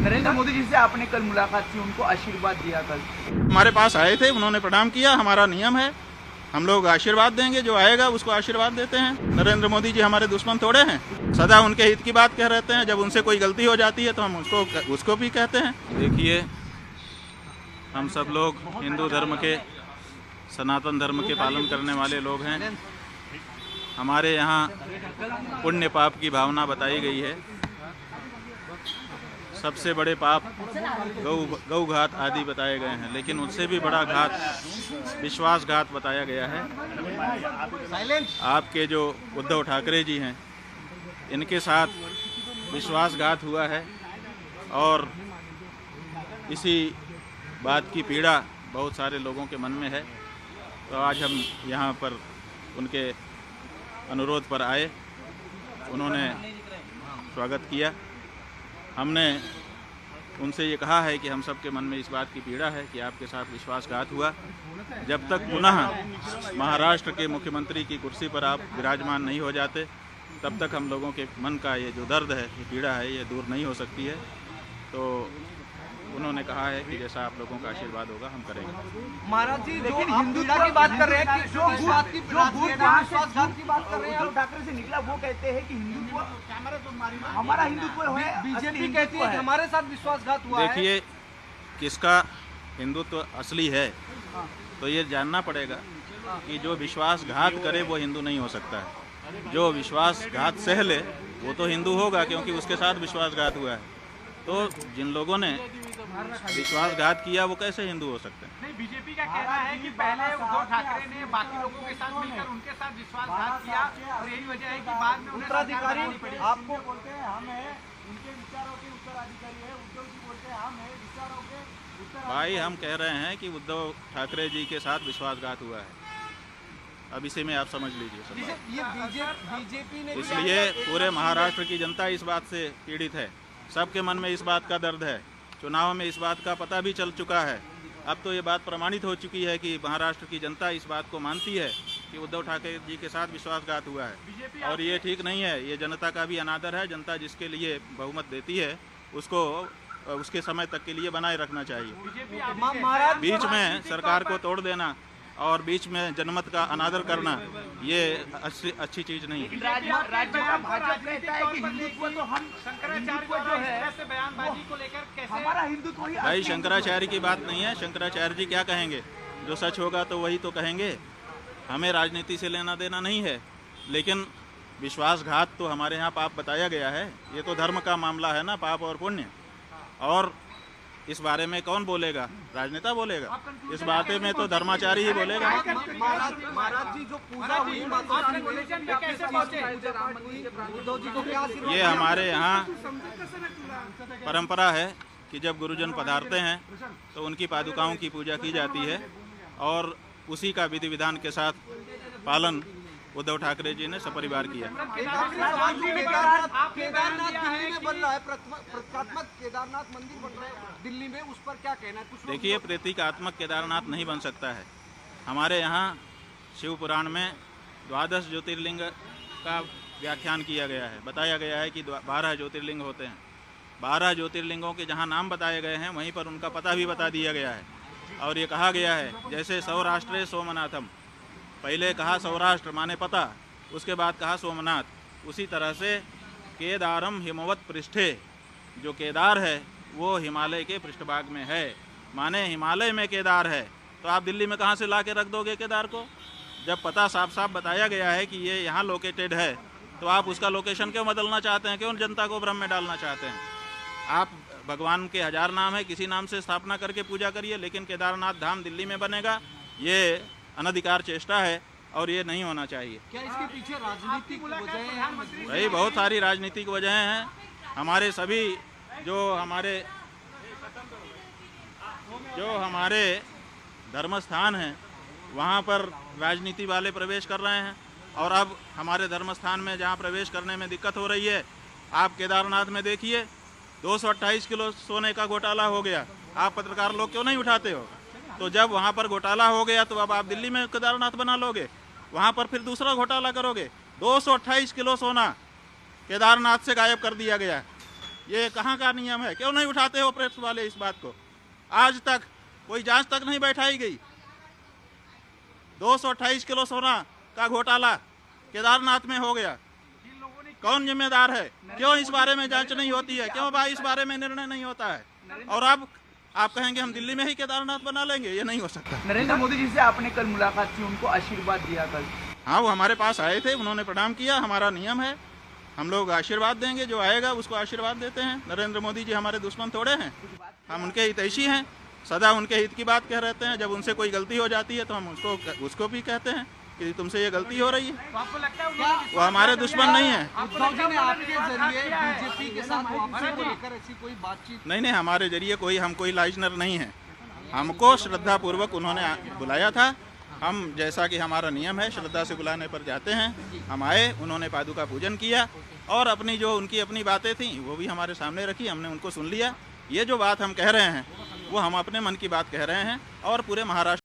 नरेंद्र मोदी जी से आपने कल मुलाकात की, उनको आशीर्वाद दिया कल? हमारे पास आए थे, उन्होंने प्रणाम किया। हमारा नियम है, हम लोग आशीर्वाद देंगे, जो आएगा उसको आशीर्वाद देते हैं। नरेंद्र मोदी जी हमारे दुश्मन थोड़े हैं, सदा उनके हित की बात कह रहते हैं। जब उनसे कोई गलती हो जाती है तो हम उसको भी कहते हैं। देखिए, हम सब लोग हिंदू धर्म के, सनातन धर्म के पालन करने वाले लोग हैं। हमारे यहाँ पुण्य पाप की भावना बताई गई है। सबसे बड़े पाप गौ घात आदि बताए गए हैं, लेकिन उससे भी बड़ा घात विश्वासघात बताया गया है। आपके जो उद्धव ठाकरे जी हैं, इनके साथ विश्वासघात हुआ है और इसी बात की पीड़ा बहुत सारे लोगों के मन में है। तो आज हम यहाँ पर उनके अनुरोध पर आए, उन्होंने स्वागत किया। हमने उनसे ये कहा है कि हम सब के मन में इस बात की पीड़ा है कि आपके साथ विश्वासघात हुआ। जब तक पुनः महाराष्ट्र के मुख्यमंत्री की कुर्सी पर आप विराजमान नहीं हो जाते, तब तक हम लोगों के मन का ये जो दर्द है, ये पीड़ा है, ये दूर नहीं हो सकती है। तो उन्होंने कहा है कि जैसा आप लोगों का आशीर्वाद होगा हम करेंगे। महाराज जी, लेकिन हिंदुत्व की बात कर रहे हैं कि जो विश्वासघात की बात कर रहे हैं, उद्धव ठाकरे से निकला, वो कहते हैं कि हिंदुत्व हमारा हिंदुत्व है, बीजेपी कहती है कि हमारे साथ विश्वासघात हुआ है। देखिए, किसका हिंदुत्व असली है तो ये जानना पड़ेगा कि जो विश्वासघात करे वो हिंदू नहीं हो सकता है। जो विश्वासघात सह ले वो तो हिंदू होगा, क्योंकि उसके साथ विश्वासघात हुआ है। तो जिन लोगों ने विश्वासघात किया वो कैसे हिंदू हो सकते हैं? नहीं, बीजेपी का कहना है कि पहले उद्धव ठाकरे ने बाकी लोगों के साथ मिलकर उनके साथ विश्वासघात किया और यही वजह है कि बाद में उत्तराधिकारी आपको बोलते हैं हम हैं, उनके विचारों के उत्तराधिकारी है। उद्धव जी बोलते हैं हम हैं विचारों के उत्तराधिकारी। भाई, हम कह रहे हैं कि उद्धव ठाकरे जी के साथ विश्वासघात हुआ है। अब इसे में आप समझ लीजिए। ये बीजेपी ने, इसलिए पूरे महाराष्ट्र की जनता इस बात से पीड़ित है, सबके मन में इस बात का दर्द है। चुनाव में इस बात का पता भी चल चुका है। अब तो ये बात प्रमाणित हो चुकी है कि महाराष्ट्र की जनता इस बात को मानती है कि उद्धव ठाकरे जी के साथ विश्वासघात हुआ है और ये ठीक नहीं है। ये जनता का भी अनादर है। जनता जिसके लिए बहुमत देती है उसको उसके समय तक के लिए बनाए रखना चाहिए। बीच में सरकार को तोड़ देना और बीच में जनमत का अनादर करना, ये अच्छी चीज नहीं है। राज्य का भाजपा कहता है कि हिंदुत्व तो हम, शंकराचार्य जो है ऐसे बयानबाजी को लेकर कैसे हमारा हिंदुत्व ही भाई, शंकराचार्य की बात नहीं है। शंकराचार्य जी क्या कहेंगे? जो सच होगा तो वही तो कहेंगे। हमें राजनीति से लेना देना नहीं है, लेकिन विश्वासघात तो हमारे यहाँ पाप बताया गया है। ये तो धर्म का मामला है ना, पाप और पुण्य। और इस बारे में कौन बोलेगा? राजनेता बोलेगा। इस बारे में तो धर्माचारी ही बोलेगा। महाराज जी, जो पूजा हुई, उद्धव जी को क्या ये हमारे यहाँ परंपरा है कि जब गुरुजन पधारते हैं तो उनकी पादुकाओं की पूजा की जाती है और उसी का विधि विधान के साथ पालन उद्धव ठाकरे जी ने सपरिवार किया। केदारनाथ दिल्ली में बन रहा है, प्रतीकात्मक केदारनाथ मंदिर बन रहा है दिल्ली में, उस पर क्या कहना है? कुछ देखिए, प्रतीकात्मक केदारनाथ नहीं बन सकता है। हमारे यहाँ शिव पुराण में 12 ज्योतिर्लिंग का व्याख्यान किया गया है। बताया गया है कि 12 ज्योतिर्लिंग होते हैं। 12 ज्योतिर्लिंगों के जहाँ नाम बताए गए हैं वहीं पर उनका पता भी बता दिया गया है। और ये कहा गया है, जैसे सौराष्ट्रे सोमनाथम, पहले कहा सौराष्ट्र माने पता, उसके बाद कहा सोमनाथ। उसी तरह से केदारम हिमवत पृष्ठे, जो केदार है वो हिमालय के पृष्ठभाग में है, माने हिमालय में केदार है। तो आप दिल्ली में कहाँ से ला के रख दोगे केदार को? जब पता साफ साफ बताया गया है कि ये यहाँ लोकेटेड है, तो आप उसका लोकेशन क्यों बदलना चाहते हैं? क्यों जनता को भ्रम में डालना चाहते हैं? आप भगवान के 1000 नाम है, किसी नाम से स्थापना करके पूजा करिए, लेकिन केदारनाथ धाम दिल्ली में बनेगा, ये अनधिकार चेष्टा है और ये नहीं होना चाहिए। क्या इसके पीछे राजनीतिक वजह है? भाई, बहुत सारी राजनीतिक वजहें हैं। हमारे सभी जो हमारे धर्म स्थान हैं वहाँ पर राजनीति वाले प्रवेश कर रहे हैं और अब हमारे धर्म स्थान में जहाँ प्रवेश करने में दिक्कत हो रही है, आप केदारनाथ में देखिए 228 किलो सोने का घोटाला हो गया। आप पत्रकार लोग क्यों नहीं उठाते हो? तो जब वहाँ पर घोटाला हो गया तो अब आप दिल्ली में केदारनाथ बना लोगे, वहाँ पर फिर दूसरा घोटाला करोगे। 228 किलो सोना केदारनाथ से गायब कर दिया गया। ये कहाँ का नियम है? क्यों नहीं उठाते हो प्रेस वाले इस बात को? आज तक कोई जांच तक नहीं बैठाई गई। 228 किलो सोना का घोटाला केदारनाथ में हो गया, कौन जिम्मेदार है? क्यों इस बारे में जांच नहीं होती है? क्यों भाई इस बारे में निर्णय नहीं होता है? और अब आप कहेंगे हम दिल्ली में ही केदारनाथ बना लेंगे, ये नहीं हो सकता। नरेंद्र मोदी जी से आपने कल मुलाकात की, उनको आशीर्वाद दिया कल? हाँ, वो हमारे पास आए थे, उन्होंने प्रणाम किया। हमारा नियम है, हम लोग आशीर्वाद देंगे, जो आएगा उसको आशीर्वाद देते हैं। नरेंद्र मोदी जी हमारे दुश्मन थोड़े हैं, हम उनके हितैषी हैं, सदा उनके हित की बात कह रहते हैं। जब उनसे कोई गलती हो जाती है तो हम उसको भी कहते हैं कि तुमसे ये गलती हो रही है। तो आपको लगता है वो हमारे दुश्मन नहीं है। उद्धव जी ने आपके जरिए बीजेपी के साथ वापसी को लेकर ऐसी कोई बातचीत? नहीं, हमारे जरिए हम कोई लाइजनर नहीं है। हमको श्रद्धा पूर्वक उन्होंने बुलाया था। हम जैसा कि हमारा नियम है, श्रद्धा से बुलाने पर जाते हैं। हम आए, उन्होंने पादुका पूजन किया और अपनी जो उनकी अपनी बातें थी वो भी हमारे सामने रखी, हमने उनको सुन लिया। ये जो बात हम कह रहे हैं वो हम अपने मन की बात कह रहे हैं और पूरे महाराष्ट्र